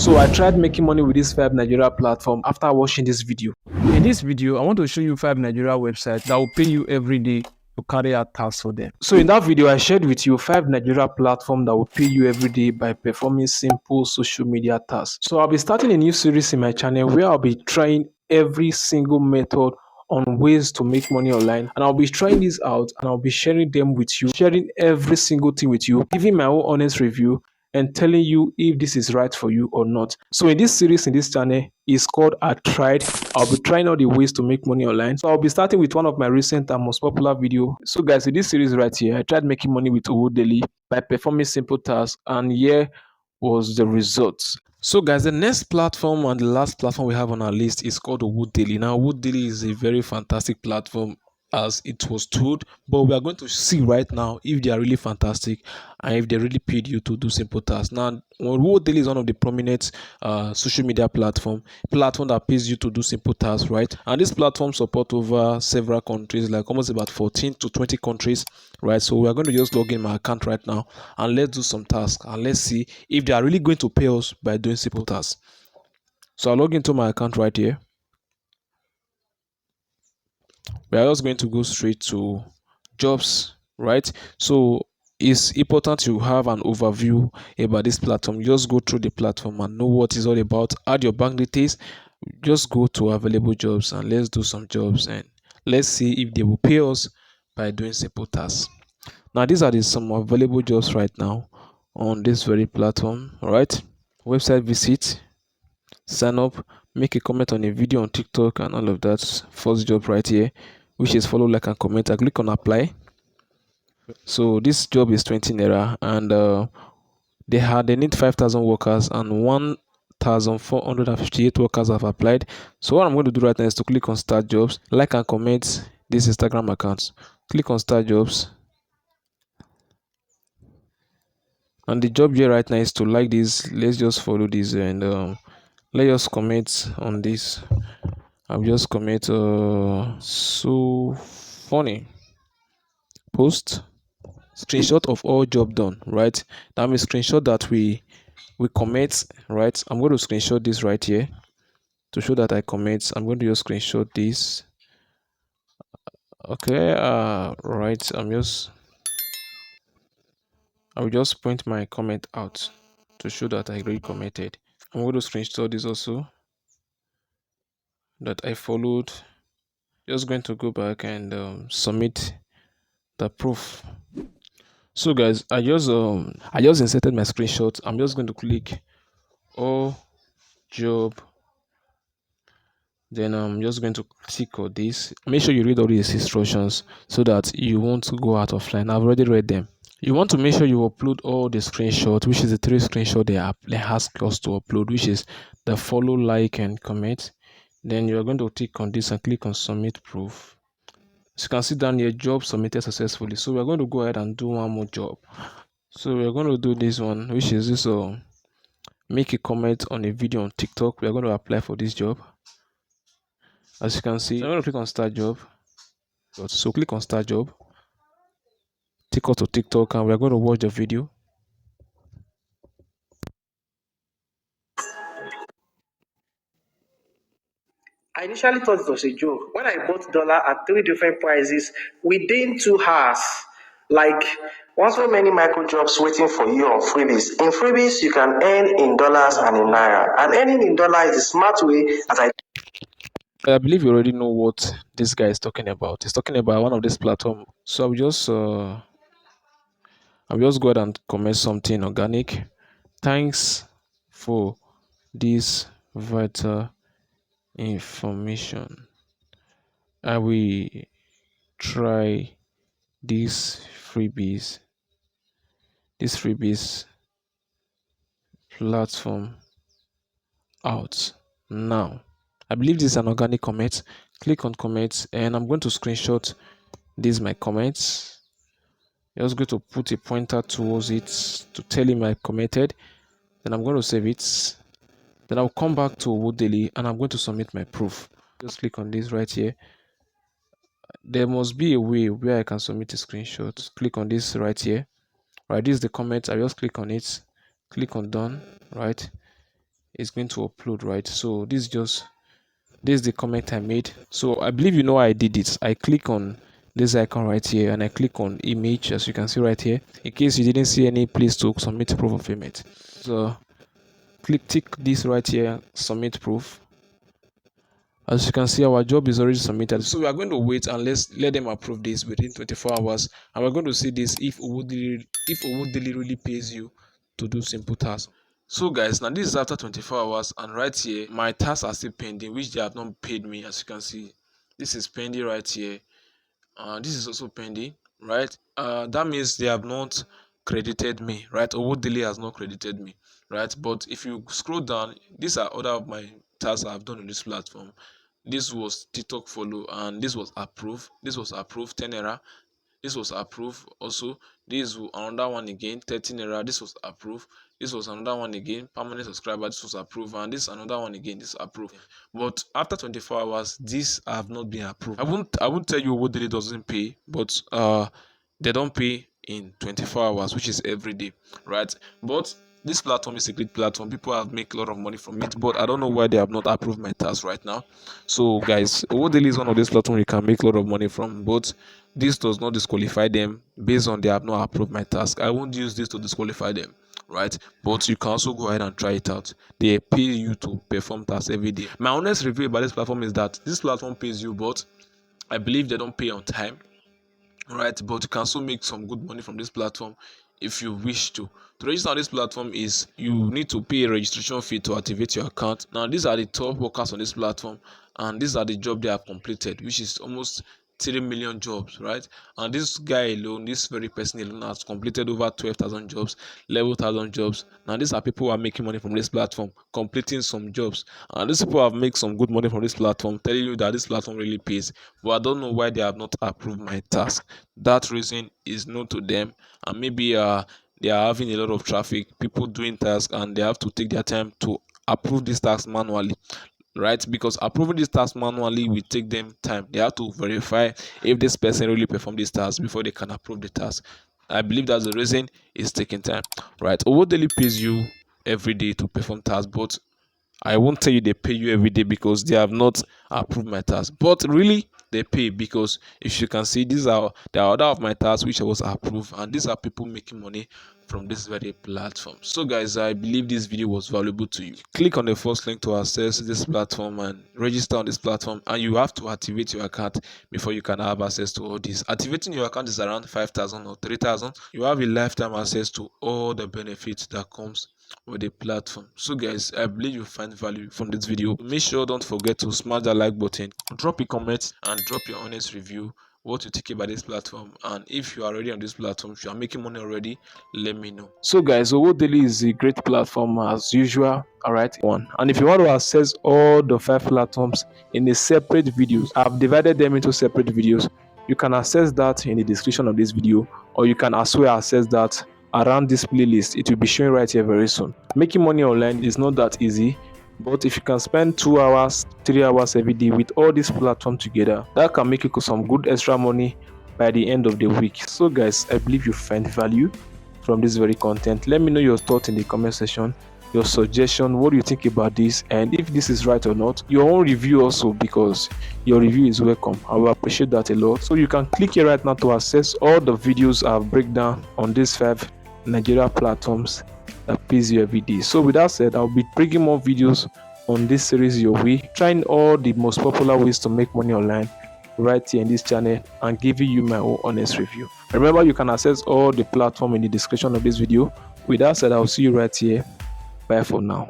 So I tried making money with this 5 Nigeria platform after watching this video. In this video, I want to show you 5 Nigeria websites that will pay you every day to carry out tasks for them. So in that video, I shared with you 5 Nigeria platform that will pay you every day by performing simple social media tasks. So I'll be starting a new series in my channel where I'll be trying every single method on ways to make money online, and I'll be trying these out and I'll be sharing them with you, sharing every single thing with you, giving my own honest review and telling you if this is right for you or not. So in this series in this channel is called I Tried. I'll be trying all the ways to make money online. So I'll be starting with one of my recent and most popular video. So guys, in this series right here, I tried making money with Owodaily by performing simple tasks, and here was the results. So guys, the next platform and the last platform we have on our list is called Owodaily. Now Owodaily is a very fantastic platform as it was told, but we are going to see right now if they are really fantastic and if they really paid you to do simple tasks. Now Owodaily is one of the prominent social media platform that pays you to do simple tasks, right? And this platform support over several countries, like almost about 14 to 20 countries, right? So we are going to just log in my account right now and let's do some tasks and let's see if they are really going to pay us by doing simple tasks. So I'll log into my account right here. We are just going to go straight to jobs, right? So it's important to have an overview about this platform. Just go through the platform and know what it's all about. Add your bank details. Just go to available jobs and let's do some jobs and let's see if they will pay us by doing simple tasks. Now these are some available jobs right now on this very platform. All right, website visit, sign up, make a comment on a video on TikTok and all of that. First job right here, which is follow, like and comment. I click on apply. So this job is 20 naira and they need 5,000 workers and 1,458 workers have applied. So what I'm going to do right now is to click on start jobs, like and comment this Instagram account. Click on start jobs, and the job here right now is to like this. Let's just follow this and let's just comment on this. I'll just comment so funny post screenshot of all job done, right? That means screenshot that we commit, right? I'm going to screenshot this right here to show that I commit. I'm going to just screenshot this. Okay, right. I will just point my comment out to show that I really committed. I'm going to screenshot this also that I followed. Just going to go back and submit the proof. So guys, I just inserted my screenshot. I'm just going to click all job, then I'm just going to click on this. Make sure you read all these instructions so that you won't go out of line. I've already read them. You want to make sure you upload all the screenshots, which is the 3 screenshots they ask us to upload, which is the follow, like and comment. Then you are going to click on this and click on submit proof. As you can see down here, job submitted successfully. So we're going to go ahead and do one more job. So we're going to do this one, which is this make a comment on a video on TikTok. We're going to apply for this job. As you can see, I'm going to click on start job. So click on start job, take us to TikTok, and we're going to watch the video. I initially thought it was a joke. When I bought dollar at 3 different prices within 2 hours, like one so many micro jobs waiting for you on Freebyz. In Freebyz, you can earn in dollars and in naira. And earning in dollars is a smart way, as I believe you already know what this guy is talking about. He's talking about one of these platforms. So I'll just go ahead and comment something organic. Thanks for this vital information. I will try this Freebyz platform out now. I believe this is an organic comment. Click on comments and I'm going to screenshot these my comments. I'm just going to put a pointer towards it to tell him I commented. Then I'm going to save it. Then I'll come back to Owodaily and I'm going to submit my proof. Just click on this right here. There must be a way where I can submit a screenshot. Click on this right here. Right, this is the comment. I just click on it. Click on done. Right. it's going to upload, right? So this is the comment I made. So I believe you know how I did it. I click on this icon right here and I click on image, as you can see right here, in case you didn't see any place to submit proof of payment. So tick this right here, submit proof. As you can see, our job is already submitted. So we are going to wait and let them approve this within 24 hours. And we're going to see this if Owodaily really pays you to do simple tasks. So guys, now this is after 24 hours, and right here my tasks are still pending, which they have not paid me. As you can see, this is pending right here. This is also pending, right? That means they have not credited me, right? Owodaily has not credited me, right? But if you scroll down, these are other of my tasks I've done on this platform. This was TikTok follow, and this was approved. This was approved, 10 naira. This was approved also. This was another one again, 13 naira. This was approved. This was another one again, permanent subscriber. This was approved, and this another one again. This approved. But after 24 hours, these have not been approved. I won't tell you what daily doesn't pay, but they don't pay in 24 hours, which is every day, right? But this platform is a great platform. People have made a lot of money from it, but I don't know why they have not approved my task right now. So guys, Owodaily is one of these platforms you can make a lot of money from, but this does not disqualify them based on they have not approved my task. I won't use this to disqualify them, right? But you can also go ahead and try it out. They pay you to perform tasks every day. My honest review about this platform is that this platform pays you, but I believe they don't pay on time, right? But you can also make some good money from this platform if you wish to. To register on this platform is you need to pay a registration fee to activate your account. Now these are the top workers on this platform, and these are the jobs they have completed, which is almost 3 million jobs, right? And this guy alone, this very person alone, has completed over 12,000 jobs, 11,000 jobs. Now these are people who are making money from this platform, completing some jobs, and these people have made some good money from this platform, telling you that this platform really pays. But I don't know why they have not approved my task. That reason is known to them, and maybe they are having a lot of traffic, people doing tasks, and they have to take their time to approve this task manually, right? Because approving this task manually will take them time. They have to verify if this person really performed this task before they can approve the task. I believe that's the reason it's taking time, right? Owodaily pays you every day to perform tasks, but I won't tell you they pay you every day because they have not approved my task. But really, they pay because if you can see, these are the order of my tasks which was approved, and these are people making money from this very platform. So guys, I believe this video was valuable to you. Click on the first link to access this platform and register on this platform, and you have to activate your account before you can have access to all this. Activating your account is around 5,000 or 3,000. You have a lifetime access to all the benefits that comes with the platform. So guys, I believe you find value from this video. Make sure don't forget to smash that like button, drop a comment, and drop your honest review, what you think about this platform. And if you are already on this platform, if you are making money already, let me know. So guys, Owodaily is a great platform as usual. Alright, and if you want to access all the 5 platforms in a separate videos, I've divided them into separate videos. You can access that in the description of this video, or you can as well access that around this playlist. It will be showing right here very soon. Making money online is not that easy, but if you can spend 2 hours 3 hours every day with all these platforms together, that can make you some good extra money by the end of the week. So guys, I believe you find value from this very content. Let me know your thoughts in the comment section, your suggestion, what do you think about this, and if this is right or not, your own review also, because your review is welcome. I will appreciate that a lot. So you can click here right now to access all the videos I've break down on these 5 Nigeria platforms that pays you every day. So with that said, I'll be bringing more videos on this series your way, trying all the most popular ways to make money online right here in this channel, and giving you my own honest review. Remember, you can access all the platform in the description of this video. With that said, I'll see you right here. Bye for now.